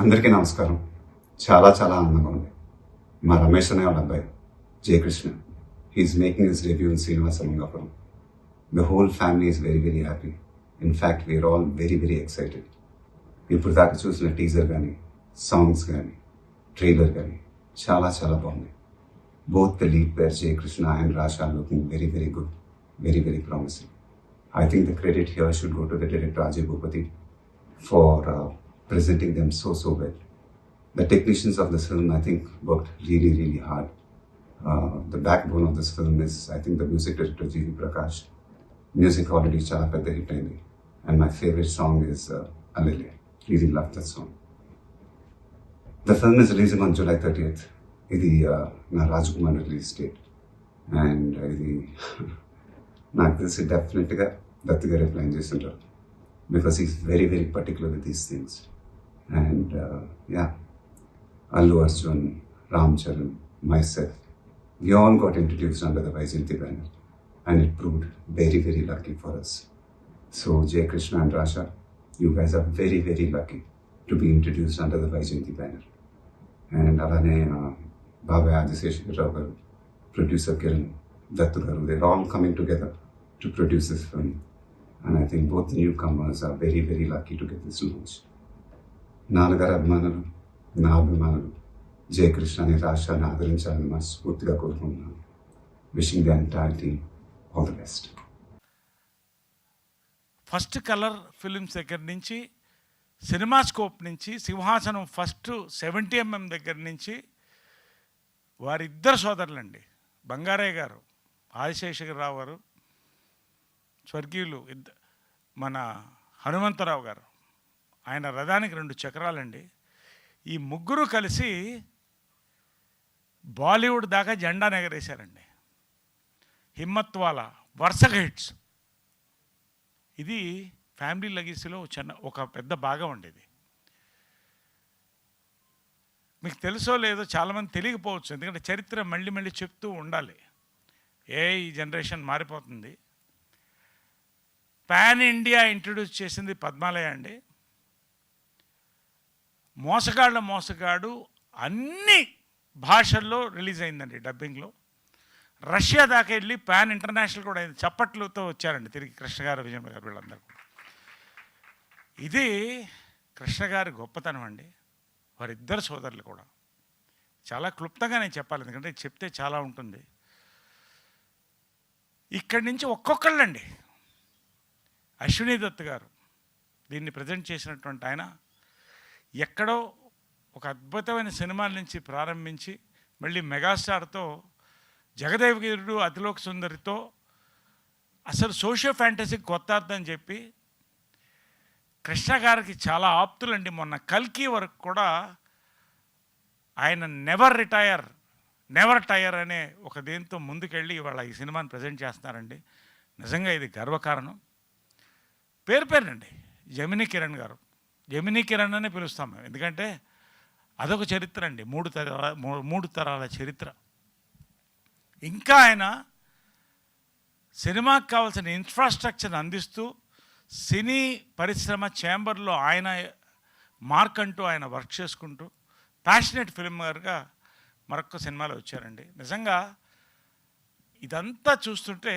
అందరికీ నమస్కారం. చాలా చాలా ఆనందంగా ఉంది. మా రమేష్ అనే వాళ్ళ అబ్బాయి Jayakrishna, he's making his debut in Srinivasa Mangapuram. The whole family is very very happy. In fact we are all very very excited. ఇప్పుడు దాకా చూసిన టీజర్ కానీ, సాంగ్స్ కానీ, ట్రైలర్ కానీ చాలా చాలా బాగుంది. Both the lead pair Jayakrishna and Rasha are looking very very good, very very promising. I think the credit here should go to the director Ajay Bhupati for presenting them so well. The technicians of this film, I think, worked really really hard. The backbone of this film is, I think, the music director G.V. Prakash. Music already chala pedda hit ayindi, and my favorite song is Alele. Really love that song. The film is releasing on July 30th. ఇది నా Rajkumar release date. And ఇది నాకు తెలిసి డెఫినెట్గా దత్తు గారే plan చేస్తుంటారు, because is very very particular with these things. And yeah, Allu Arjun, Ram Charan, myself, we all got introduced under the Vaijayanti banner, and it proved very very lucky for us. So Jay Krishna and Rasha, you guys are very very lucky to be introduced under the Vaijayanti banner. And అలానే బాబాయ్ ఆదిశేషరావు గారు, producer Kiran, Dattu గారు, they're all coming together to produce this film. And I think both the newcomers are very very lucky to get this launch. నాన్నగారి అభిమానులు, నా అభిమానులు జయకృష్ణని, రాషాని ఆదరించాలని మనస్ఫూర్తిగా కోరుకుంటున్నాను. Wishing the entire team all the best. First colour films దగ్గర నుంచి, cinema scope నుంచి, సింహాసనం ఫస్ట్ 70mm దగ్గర నుంచి వారిద్దరు సోదరులండి, బంగారయ్య గారు, ఆదిశేషరావు గారు, స్వర్గీయులు మన హనుమంతరావు గారు, ఆయన రథానికి 2 చక్రాలండి. ఈ ముగ్గురు కలిసి బాలీవుడ్ దాకా జెండా ఎగరేశారండి. హిమ్మత్ వాలా వరుసగా హిట్స్. ఇది ఫ్యామిలీ లెగసీలో ఒక పెద్ద భాగం ఉండేది. మీకు తెలుసో లేదో చాలామంది తెలియకపోవచ్చు, ఎందుకంటే చరిత్ర మళ్ళీ మళ్ళీ చెప్తూ ఉండాలి. ఈ జనరేషన్ మారిపోతుంది. పాన్ ఇండియా ఇంట్రడ్యూస్ చేసింది పద్మాలయ అండి. మోసగాడు అన్ని భాషల్లో రిలీజ్ అయిందండి, డబ్బింగ్లో. రష్యా దాకా వెళ్ళి పాన్ ఇంటర్నేషనల్ కూడా అయింది. చప్పట్లతో వచ్చారండి తిరిగి కృష్ణ గారు, విజయ్ గారు, వీళ్ళందరూ. ఇది కృష్ణ గారి గొప్పతనం అండి. వారిద్దరు సోదరులు కూడా చాలా క్లుప్తంగా నేను చెప్పాలి, ఎందుకంటే చెప్తే చాలా ఉంటుంది. ఇక్కడి నుంచి ఒక్కొక్కళ్ళండి. అశ్విని దత్ గారు దీన్ని ప్రజెంట్ చేసినటువంటి ఆయన ఎక్కడో ఒక అద్భుతమైన సినిమాల నుంచి ప్రారంభించి మళ్ళీ మెగాస్టార్తో, జగదేవగిరుడు, అతిలోక సుందరితో అసలు సోషియో ఫ్యాంటసీకి కొత్త అర్థం చెప్పి కృష్ణ గారికి చాలా ఆప్తులండి. మొన్న కల్కి వరకు కూడా ఆయన నెవర్ టైర్ అనే ఒక దేంతో ముందుకెళ్ళి ఇవాళ ఈ సినిమాని ప్రజెంట్ చేస్తున్నారండి. నిజంగా ఇది గర్వకారణం. పేరునండి జమినీ కిరణ్ గారు. జమినీ కిరణ్ అనే పిలుస్తాం మేము, ఎందుకంటే అదొక చరిత్ర అండి, 3 తరాల చరిత్ర. ఇంకా ఆయన సినిమాకి కావాల్సిన ఇన్ఫ్రాస్ట్రక్చర్ అందిస్తూ సినీ పరిశ్రమ ఛాంబర్లో ఆయన మార్క్ అంటూ ఆయన వర్క్ చేసుకుంటూ ప్యాషనెట్ ఫిల్మర్గా మరొక సినిమాలో వచ్చారండి. నిజంగా ఇదంతా చూస్తుంటే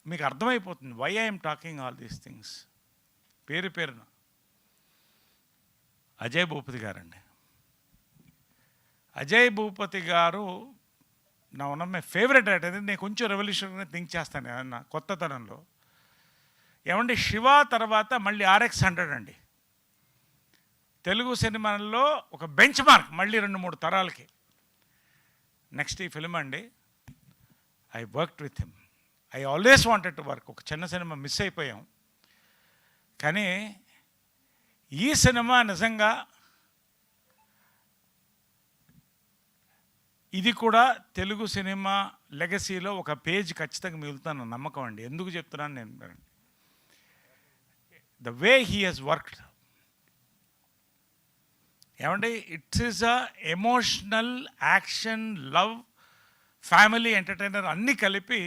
మీకు అర్థమైపోతుంది why I'm talking all these things. పేరున అజయ్ భూపతి గారండి. అజయ్ భూపతి గారు నా one of my favourite writer. నేను కొంచెం రెవల్యూషన్గా థింక్ చేస్తాను ఏమన్నా కొత్తతనంలో. ఏమంటే శివ తర్వాత మళ్ళీ RX 100 అండి, తెలుగు సినిమాల్లో ఒక బెంచ్ మార్క్ మళ్ళీ 2-3 తరాలకి. నెక్స్ట్ ఈ ఫిలిం అండి, I worked with him. I always wanted to work. ఒక చిన్న సినిమా మిస్ అయిపోయాం, కానీ ఈ సినిమా నిజంగా ఇది కూడా తెలుగు సినిమా లెగసీలో ఒక పేజ్ ఖచ్చితంగా మిగులుతాను నమ్మకం అండి. ఎందుకు చెప్తున్నాను నేను, the way he has worked. ఏమంటే it's is a emotional, action, love, family entertainer అన్నీ కలిపి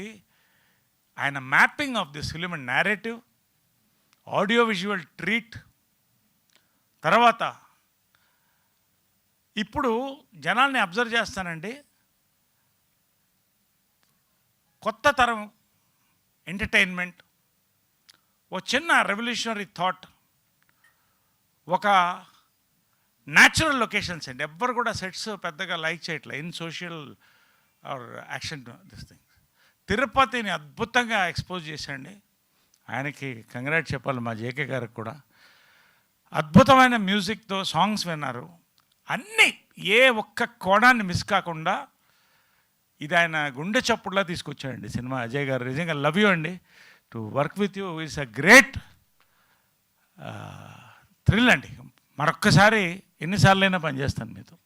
ఆయన mapping of this film and narrative, audio visual treat, తర్వాత ఇప్పుడు జనాల్ని అబ్జర్వ్ చేస్తానండి, కొత్త తరం ఎంటర్టైన్మెంట్, ఓ చిన్న రెవల్యూషనరీ థాట్, ఒక న్యాచురల్ లొకేషన్స్ అండి. ఎవ్వరు కూడా సెట్స్ పెద్దగా లైక్ చేయట్లేదు in social or action this thing. తిరుపతిని అద్భుతంగా ఎక్స్పోజ్ చేశాండి. ఆయనకి కంగ్రాట్ చెప్పాలి, మా జేకే గారికి కూడా. అద్భుతమైన మ్యూజిక్తో సాంగ్స్ విన్నారు. అన్నీ ఏ ఒక్క కోణాన్ని మిస్ కాకుండా ఇది ఆయన గుండె చప్పుడులా తీసుకొచ్చాడండి సినిమా. అజయ్ గారు నిజంగా లవ్ యూ అండి. To work with you is a great thrill అండి. మరొక్కసారి ఎన్నిసార్లైనా పనిచేస్తాను మీతో.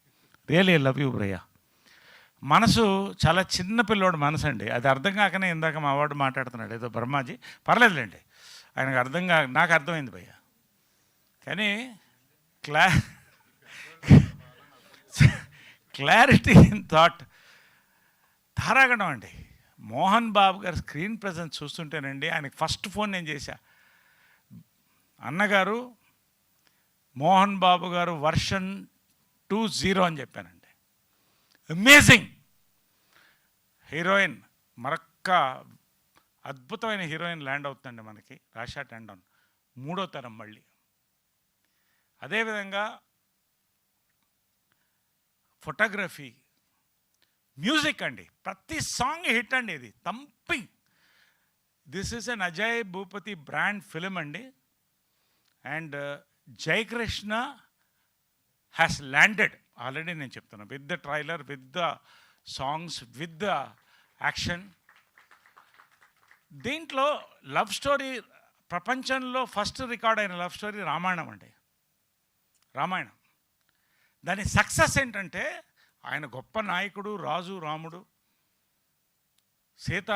రియలీ లవ్ యూ భయ్యా. మనసు చాలా చిన్న పిల్లోడు మనసు అండి. అది అర్థం కాకనే ఇందాక మా వాడు మాట్లాడుతున్నాడు ఏదో బ్రహ్మాజీ. పర్లేదులేండి, ఆయనకు నాకు అర్థమైంది భయ్య. కానీ క్లారిటీ ఇన్ థాట్ ధారాగణం అండి. మోహన్ బాబు గారు స్క్రీన్ ప్రజెన్స్ చూస్తుంటేనండి, ఆయనకి ఫస్ట్ ఫోన్ నేను చేశా. అన్నగారు మోహన్ బాబు గారు వర్షన్ 2.0 అని చెప్పానండి. అమేజింగ్ హీరోయిన్, మరొక్క అద్భుతమైన హీరోయిన్ ల్యాండ్ అవుతుందండి మనకి. రాషా టండన్ 3వ తరం మళ్ళీ. అదేవిధంగా ఫోటోగ్రఫీ, మ్యూజిక్ అండి, ప్రతి సాంగ్ హిట్ అండి. ఇది thumping. This is an Ajay Bhupathi brand film అండి. And Jayakrishna has landed already. నేను చెప్తున్నాను, with the trailer, with the songs, with the action. దీంట్లో లవ్ స్టోరీ, ప్రపంచంలో ఫస్ట్ రికార్డ్ అయిన లవ్ స్టోరీ రామాయణం అండి. రామాయణం దాని సక్సెస్ ఏంటంటే, ఆయన గొప్ప నాయకుడు, రాజు రాముడు, సీత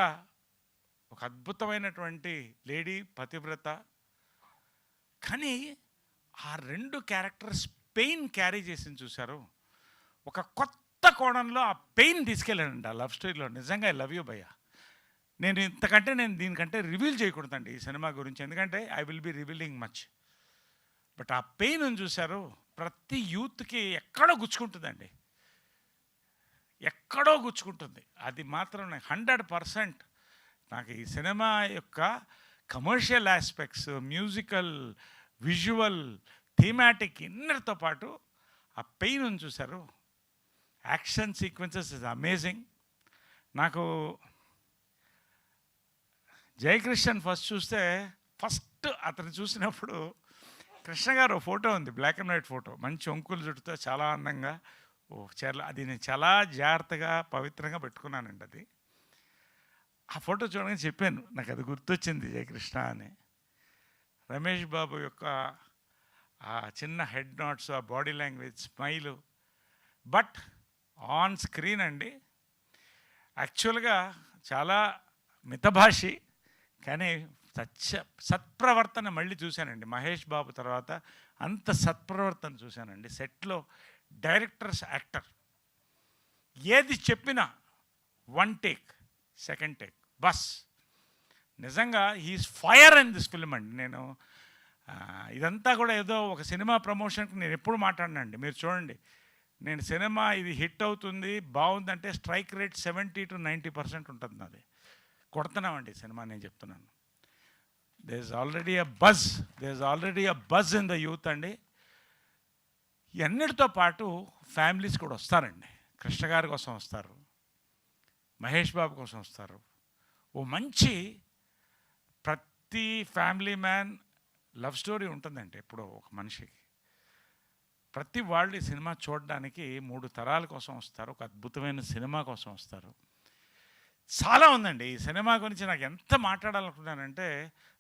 ఒక అద్భుతమైనటువంటి లేడీ పతివ్రత. కానీ ఆ 2 క్యారెక్టర్స్ పెయిన్ క్యారీ చేసింది చూశారు. ఒక కొత్త కోణంలో ఆ పెయిన్ తీసుకెళ్ళానండి ఆ లవ్ స్టోరీలో. నిజంగా ఐ లవ్ యూ భయ్య. నేను దీనికంటే రివీల్ చేయకూడదండి ఈ సినిమా గురించి, ఎందుకంటే I will be revealing much. But ఆ పెయిన్ చూశారు, ప్రతి యూత్కి ఎక్కడో గుచ్చుకుంటుందండి, ఎక్కడో గుచ్చుకుంటుంది. అది మాత్రం 100% నాకు ఈ సినిమా యొక్క commercial aspects, musical, visual, thematic ఇన్నర్తో పాటు ఆ పెయిన్ చూశారు. Action sequences is amazing. నాకు జయకృష్ణన్ ఫస్ట్ చూస్తే, ఫస్ట్ అతను చూసినప్పుడు కృష్ణ గారు ఫోటో ఉంది, బ్లాక్ అండ్ వైట్ ఫోటో, మంచి ఒంకులు జుట్టుతో చాలా అందంగా చీరలు. అది నేను చాలా జాగ్రత్తగా పవిత్రంగా పెట్టుకున్నానండి. అది ఆ ఫోటో చూడగానే చెప్పాను, నాకు అది గుర్తొచ్చింది జయకృష్ణ అని. రమేష్ బాబు యొక్క ఆ చిన్న హెడ్ నోట్స్, ఆ body language, smile. But on screen అండి యాక్చువల్గా చాలా మితభాషి, కానీ సత్ప్రవర్తన మళ్ళీ చూశానండి. మహేష్ బాబు తర్వాత అంత సత్ప్రవర్తన చూశానండి సెట్లో. డైరెక్టర్స్, యాక్టర్ ఏది చెప్పినా 1 టేక్, 2nd టేక్ బస్. నిజంగా he's fire in this film అండి. నేను ఇదంతా కూడా ఏదో ఒక సినిమా ప్రమోషన్కి నేను ఎప్పుడు మాట్లాడినండి. మీరు చూడండి, నేను సినిమా ఇది హిట్ అవుతుంది బాగుందంటే స్ట్రైక్ రేట్ 70 to 90% ఉంటుంది నాది. కొడుతున్నామండి సినిమా, నేను చెప్తున్నాను. There is already a buzz in the youth అండి. ఇవన్నిటితో పాటు ఫ్యామిలీస్ కూడా వస్తారండి. కృష్ణ గారి కోసం వస్తారు, మహేష్ బాబు కోసం వస్తారు. ఓ మంచి ప్రతి ఫ్యామిలీ మ్యాన్ లవ్ స్టోరీ ఉంటుందండి ఎప్పుడో ఒక మనిషికి. ప్రతి వాళ్ళు ఈ సినిమా చూడడానికి 3 తరాల కోసం వస్తారు, ఒక అద్భుతమైన సినిమా కోసం వస్తారు. చాలా ఉందండి ఈ సినిమా గురించి నాకు ఎంత మాట్లాడాలనుకున్నానంటే,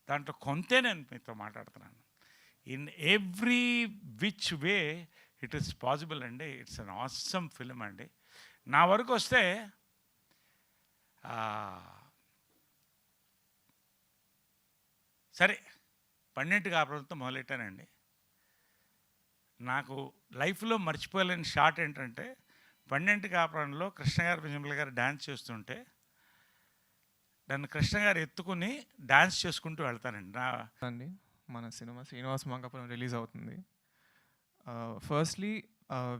దాంట్లో కొంతే నేను మీతో మాట్లాడుతున్నాను. In every which way it is possible అండి. ఇట్స్ అన్ ఆసమ్ ఫిల్మ్ అండి. నా వరకు వస్తే సరే 12 కాపురంతో మొదలెట్టానండి. నాకు లైఫ్లో మర్చిపోలేని షాట్ ఏంటంటే, 12 కాపురంలో కృష్ణ గారు, విజయమ్మ గారు డ్యాన్స్ చేస్తుంటే నన్ను కృష్ణ గారు ఎత్తుకుని డ్యాన్స్ చేసుకుంటూ వెళ్తానండి. మన సినిమా శ్రీనివాస మంగాపురం రిలీజ్ అవుతుంది. ఫస్ట్లీ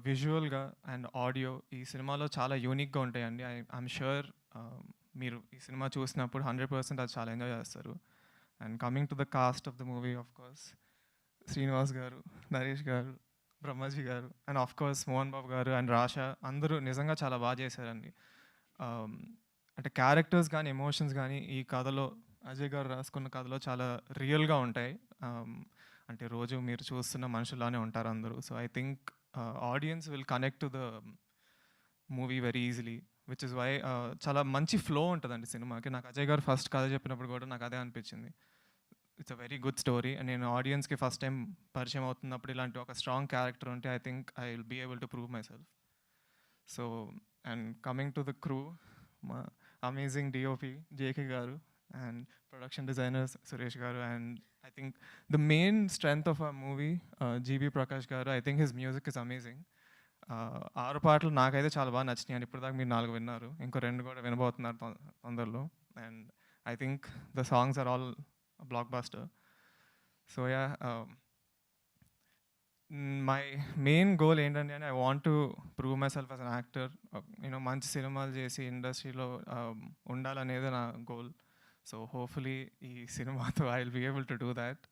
విజువల్గా అండ్ ఆడియో ఈ సినిమాలో చాలా యూనిక్గా ఉంటాయండి. ఐఎమ్ షూర్ మీరు ఈ సినిమా చూసినప్పుడు 100% అది చాలా ఎంజాయ్ చేస్తారు. And coming to the cost of the movie, of course Srinivas గారు, నరేష్ గారు, బ్రహ్మాజీ గారు and of course Mohan Babu గారు అండ్ రాషా అందరూ నిజంగా చాలా బాగా చేశారండి. అంటే క్యారెక్టర్స్ కానీ ఎమోషన్స్ కానీ ఈ కథలో అజయ్ గారు రాసుకున్న కథలో చాలా రియల్గా ఉంటాయి. అంటే రోజు మీరు చూస్తున్న మనుషులానే ఉంటారు అందరూ. So I think audience will connect to the movie very easily, which is why చాలా మంచి ఫ్లో ఉంటుందండి సినిమాకి. నాకు అజయ్ గారు ఫస్ట్ కథ చెప్పినప్పుడు కూడా నాకు అదే అనిపించింది. It's a very good story. And నేను ఆడియన్స్కి ఫస్ట్ టైం పరిచయం అవుతున్నప్పుడు ఇలాంటి ఒక స్ట్రాంగ్ క్యారెక్టర్ ఉంటే I think I will be able to prove myself. So and coming to the crew, మా amazing DOP JK garu and production designers Suresh garu. And I think the main strength of a movie GB Prakash garu. I think his music is amazing. 6 పాటలు నాకైతే చాలా బాగా నచ్చినాయి అండి. ఇప్పుడు దాకా మీరు 4 విన్నారు, ఇంకో 2 కూడా వినబోతున్నారు తొందరలో. And I think the songs are all blockbuster. So yeah, my main goal ఏంటంటే I want to prove myself as an actor. నేను మంచి సినిమాలు చేసి ఇండస్ట్రీలో ఉండాలనేది నా గోల్. సో హోప్ఫుల్లీ ఈ సినిమాతో I will be able to do that.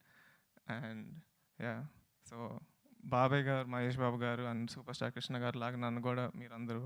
And yeah, so బాబాయ్ గారు, మహేష్ బాబు గారు అండ్ సూపర్ స్టార్ కృష్ణ గారు లాగా నన్ను కూడా మీరందరూ